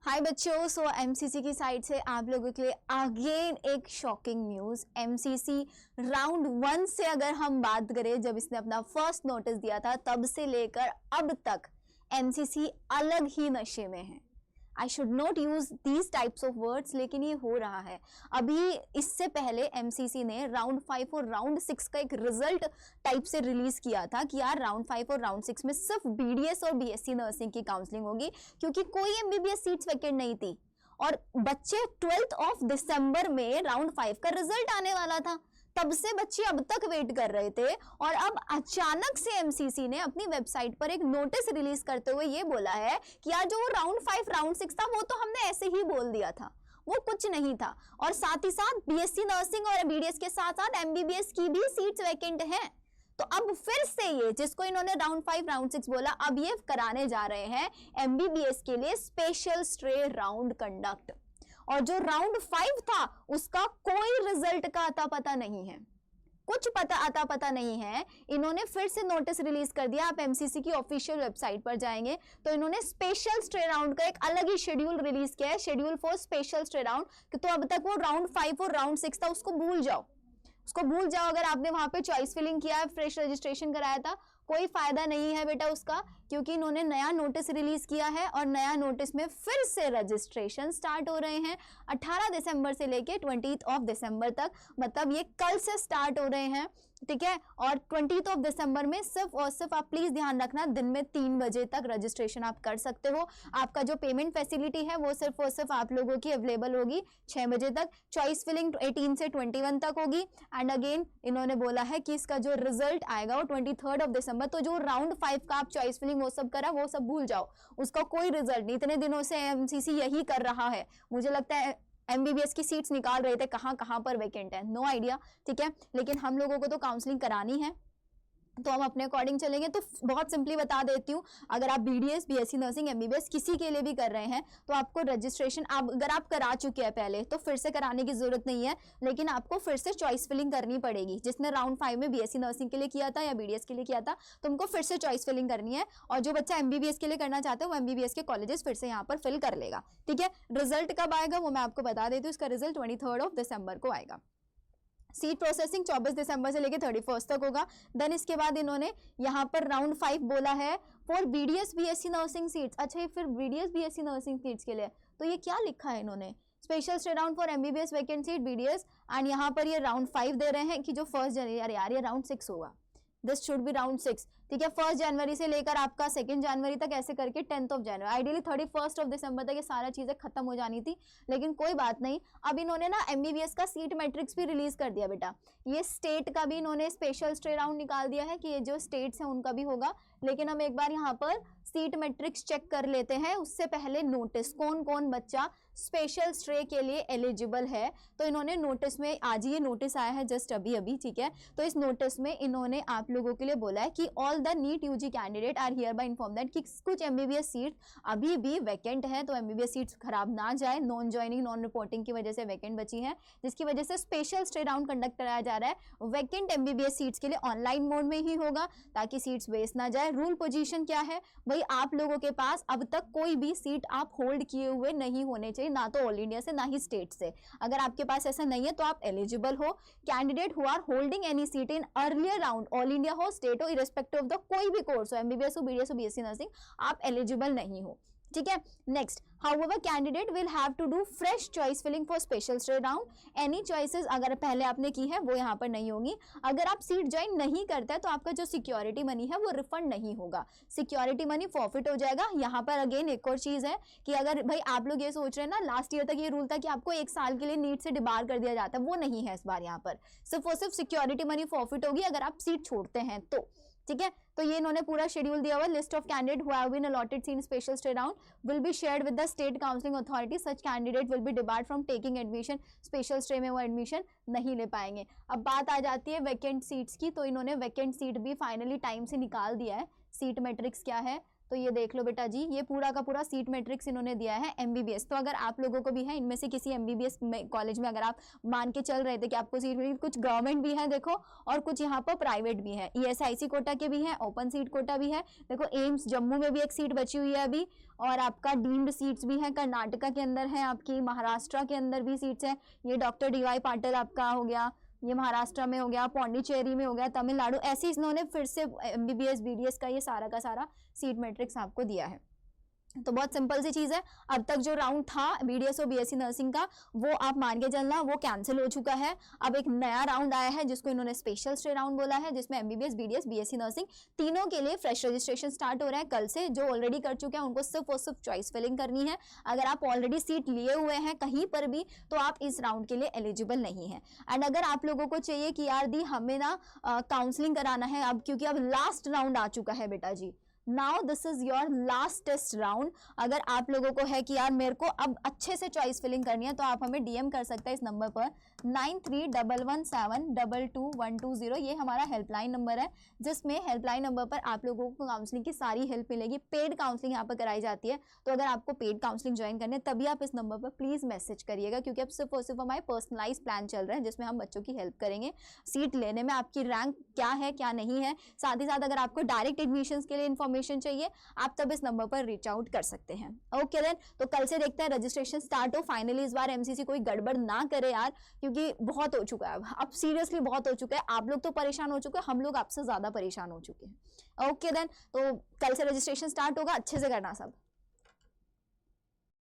हाय बच्चों, एमसीसी की साइड से आप लोगों के लिए अगेन एक शॉकिंग न्यूज। एमसीसी राउंड 1 से अगर हम बात करें, जब इसने अपना फर्स्ट नोटिस दिया था तब से लेकर अब तक एमसीसी अलग ही नशे में है। I should not use these types of words, लेकिन ये हो रहा है। अभी इससे पहले एमसीसी ने राउंड 5 और राउंड 6 का एक रिजल्ट टाइप से रिलीज किया था कि यार राउंड 5 और राउंड 6 में सिर्फ बीडीएस और बीएससी नर्सिंग की काउंसलिंग होगी, क्योंकि कोई एमबीबीएस सीट्स वैकेंट नहीं थी। और बच्चे 12 दिसंबर में राउंड 5 का रिजल्ट आने वाला था, तब से बच्चे अब तक वेट कर रहे थे। और अब अचानक से एमसीसी ने अपनी वेबसाइट पर एक नोटिस रिलीज करते हुए ये बोला है कि यार जो वो राउंड 5 राउंड 6 था वो तो हमने ऐसे ही बोल दिया था, वो कुछ नहीं था। और साथ ही साथ बीएससी नर्सिंग और बीडीएस के साथ साथ एमबीबीएस की भी सीट्स वैकेंट हैं। तो अब फिर से ये जिसको इन्होंने राउंड 5 राउंड 6 बोला, अब ये कराने जा रहे हैं एमबीबीएस के लिए स्पेशल स्ट्रे राउंड कंडक्ट। और जो राउंड 5 था उसका कोई रिजल्ट का अता पता नहीं है, कुछ अता पता नहीं है। इन्होंने फिर से नोटिस रिलीज कर दिया। आप एमसीसी की ऑफिशियल वेबसाइट पर जाएंगे तो इन्होंने स्पेशल स्ट्रे राउंड का एक अलग ही शेड्यूल रिलीज किया है, schedule for special stray round. तो अब तक वो राउंड 5 और राउंड 6 था, उसको भूल जाओ। अगर आपने वहां पे चॉइस फिलिंग किया है, फ्रेश रजिस्ट्रेशन कराया था, कोई फायदा नहीं है बेटा उसका, क्योंकि इन्होंने नया नोटिस रिलीज किया है। और नया नोटिस में फिर से रजिस्ट्रेशन स्टार्ट हो रहे हैं 18 दिसंबर से लेके 20 दिसंबर तक, मतलब ये कल से स्टार्ट हो रहे हैं, ठीक है। और 20 दिसंबर में सिर्फ और सिर्फ आप प्लीज ध्यान रखना, दिन में 3 बजे तक रजिस्ट्रेशन आप कर सकते हो। आपका जो पेमेंट फैसिलिटी है वो सिर्फ और सिर्फ आप लोगों की अवेलेबल होगी 6 बजे तक। चॉइस फिलिंग 18 से 21 तक होगी। एंड अगेन इन्होंने बोला है कि इसका जो रिजल्ट आएगा वो 23 दिसंबर। तो जो राउंड 5 का आप चॉइस फिलिंग वो सब करा, वो सब भूल जाओ, उसका कोई रिजल्ट नहीं। इतने दिनों से एमसीसी यही कर रहा है। मुझे लगता है एमबीबीएस की सीट्स निकाल रहे थे, कहां पर वैकेंट है, नो आइडिया, ठीक है। लेकिन हम लोगों को तो काउंसलिंग करानी है, तो हम अपने अकॉर्डिंग चलेंगे। तो बहुत सिंपली बता देती हूँ, अगर आप बीडीएस बीएससी नर्सिंग एमबीबीएस किसी के लिए भी कर रहे हैं तो आपको रजिस्ट्रेशन अगर आप करा चुके हैं पहले तो फिर से कराने की जरूरत नहीं है, लेकिन आपको फिर से चॉइस फिलिंग करनी पड़ेगी। जिसने राउंड 5 में बीएससी नर्सिंग के लिए किया था या बीडीएस के लिए किया था, तुमको फिर से चॉइस फिलिंग करनी है। और जो बच्चा एमबीबीएस के लिए करना चाहते हो वो एमबीबीएस के कॉलेजेस फिर से यहाँ पर फिल कर लेगा, ठीक है। रिजल्ट कब आएगा वो मैं आपको बता देती हूँ। इसका रिजल्ट 23 दिसंबर को आएगा। सीट प्रोसेसिंग 24 दिसंबर से लेकर 31 तक होगा। देन इसके बाद इन्होंने यहाँ पर राउंड 5 बोला है for BDS BSc nursing seats. अच्छा, ये फिर बीडीएस बीएससी नर्सिंग सीट्स के लिए तो ये क्या लिखा है इन्होंने, special stay round for MBBS vacant seat BDS. And यहाँ पर ये राउंड 5 दे रहे हैं कि जो 1 जनवरी, अरे यार ये राउंड 6 होगा, दिस शुड बी राउंड 6, ठीक है। 1 जनवरी से लेकर आपका 2 जनवरी तक, ऐसे करके 10 जनवरी, आइडियली 31 दिसंबर तक ये सारा चीजें खत्म हो जानी थी, लेकिन कोई बात नहीं। अब इन्होंने ना एमबीबीएस का सीट मैट्रिक्स भी रिलीज कर दिया बेटा। ये स्टेट का भी इन्होंने स्पेशल स्टे राउंड निकाल दिया है कि ये जो स्टेट्स हैं उनका भी होगा। लेकिन हम एक बार यहाँ पर सीट मैट्रिक्स चेक कर लेते हैं, उससे पहले नोटिस कौन कौन बच्चा स्पेशल स्ट्रे के लिए एलिजिबल है। तो इन्होंने नोटिस में, आज ये नोटिस आया है जस्ट अभी, ठीक है। तो इस नोटिस में इन्होंने आप लोगों के लिए बोला है कि all the NEET UG candidate are hereby inform that कि कुछ एमबीबीएस सीट अभी भी वैकेंट है, तो एमबीबीएस सीट्स खराब ना जाए, नॉन ज्वाइनिंग नॉन रिपोर्टिंग की वजह से वैकेंट बची है, जिसकी वजह से स्पेशल स्टे राउंड कंडक्ट कराया जा रहा है। वैकेंट एमबीबीएस सीट्स के लिए ऑनलाइन मोड में ही होगा ताकि सीट्स वेस्ट ना जाए। रूल पोजीशन क्या है भाई, आप लोगों के पास अब तक कोई भी सीट आप होल्ड किए हुए नहीं होने चाहिए, ना तो ऑल इंडिया से ना ही स्टेट से। अगर आपके पास ऐसा नहीं है तो आप एलिजिबल हो। Candidate who are holding any seat in earlier round, all India हो स्टेट हो, इरेस्पेक्टिव ऑफ द कोई भी कोर्स हो, एमबीबीएस हो बीडीएस हो बीएससी नर्सिंग, आप एलिजिबल नहीं हो, ठीक है। Next, however candidate will have to do fresh choice filling for special stay round. Any choices अगर पहले आपने की है वो यहाँ पर नहीं होगी। अगर आप सीट ज्वाइन नहीं करते तो आपका जो सिक्योरिटी मनी है वो रिफंड नहीं होगा, सिक्योरिटी मनी फॉरफिट हो जाएगा। यहाँ पर अगेन एक और चीज है कि अगर भाई आप लोग ये सोच रहे हैं ना, लास्ट ईयर तक ये रूल था कि आपको 1 साल के लिए नीट से डिबार कर दिया जाता है, वो नहीं है इस बार। यहाँ पर सिर्फ और सिर्फ सिक्योरिटी मनी फॉरफिट होगी अगर आप सीट छोड़ते हैं तो, ठीक है। तो ये इन्होंने पूरा शेड्यूल दिया हुआ, list of candidate who have been allotted seat in special stay round will be shared with the state counselling authority, such candidate will be debarred from taking admission. Special stay में वो admission नहीं ले पाएंगे। अब बात आ जाती है vacant seats की, तो इन्होंने वैकेंट सीट भी फाइनली टाइम से निकाल दिया है। सीट मैट्रिक्स क्या है, तो ये देख लो बेटा जी, ये पूरा का पूरा सीट मैट्रिक्स इन्होंने दिया है एमबीबीएस। तो अगर आप लोगों को भी है इनमें से किसी एमबीबीएस कॉलेज में अगर आप मान के चल रहे थे कि आपको सीट मिली, कुछ गवर्नमेंट भी है देखो और कुछ यहाँ पर प्राइवेट भी है, ईएसआईसी कोटा के भी है, ओपन सीट कोटा भी है। देखो एम्स जम्मू में भी एक सीट बची हुई है अभी, और आपका डीम्ड सीट्स भी है, कर्नाटका के अंदर है आपकी, महाराष्ट्र के अंदर भी सीट्स है। ये डॉक्टर डीवाई पाटिल आपका हो गया, ये महाराष्ट्र में हो गया, पौंडीचेरी में हो गया, तमिलनाडु, ऐसे इन्होंने फिर से एमबीबीएस बीडीएस का ये सारा का सारा सीट मैट्रिक्स आपको दिया है। तो बहुत सिंपल सी चीज है। अब तक जो राउंड था बीडीएस और बीएससी नर्सिंग का, वो आप मान के चलना वो कैंसिल हो चुका है। अब एक नया राउंड आया है जिसको इन्होंने स्पेशल स्टे राउंड बोला है, जिसमें एमबीबीएस बीडीएस बीएससी नर्सिंग तीनों के लिए फ्रेश रजिस्ट्रेशन स्टार्ट हो रहा है कल से। जो ऑलरेडी कर चुके हैं उनको सिर्फ और सिर्फ चॉइस फिलिंग करनी है। अगर आप ऑलरेडी सीट लिए हुए हैं कहीं पर भी तो आप इस राउंड के लिए एलिजिबल नहीं है। एंड अगर आप लोगों को चाहिए कि यार दी हमें ना काउंसलिंग कराना है अब, क्योंकि अब लास्ट राउंड आ चुका है बेटा जी, now this is your last test round. अगर आप लोगों को है कि यार मेरे को अब अच्छे से चॉइस फिलिंग करनी है तो आप हमें डीएम कर सकते हैं इस नंबर पर 9311722120। ये हमारा हेल्पलाइन नंबर है, जिसमें हेल्पलाइन नंबर पर आप लोगों को काउंसलिंग की सारी हेल्प मिलेगी। पेड काउंसलिंग यहाँ पर कराई जाती है। तो अगर आपको पेड काउंसलिंग ज्वाइन करनी है तभी आप इस नंबर पर प्लीज मैसेज करिएगा, क्योंकि अब सिर्फ और सिर्फ हमारे पर्सनलाइज प्लान चल रहे हैं जिसमें हम बच्चों की हेल्प करेंगे सीट लेने में, आपकी रैंक क्या है क्या नहीं है। साथ ही साथ अगर आपको डायरेक्ट एडमिशन के लिए इन्फॉर्मेशन चाहिए आप तब इस नंबर पर रीच आउट कर सकते हैं। ओके देन, तो कल से देखते हैं रजिस्ट्रेशन स्टार्ट हो। फाइनली इस बार एमसीसी कोई गड़बड़ ना करे यार, क्योंकि बहुत हो चुका है अब सीरियसली बहुत हो चुका है। आप लोग तो परेशान हो चुके हैं, हम लोग आपसे ज्यादा परेशान हो चुके हैं। ओके देन, तो कल से रजिस्ट्रेशन स्टार्ट होगा, अच्छे से करना सब।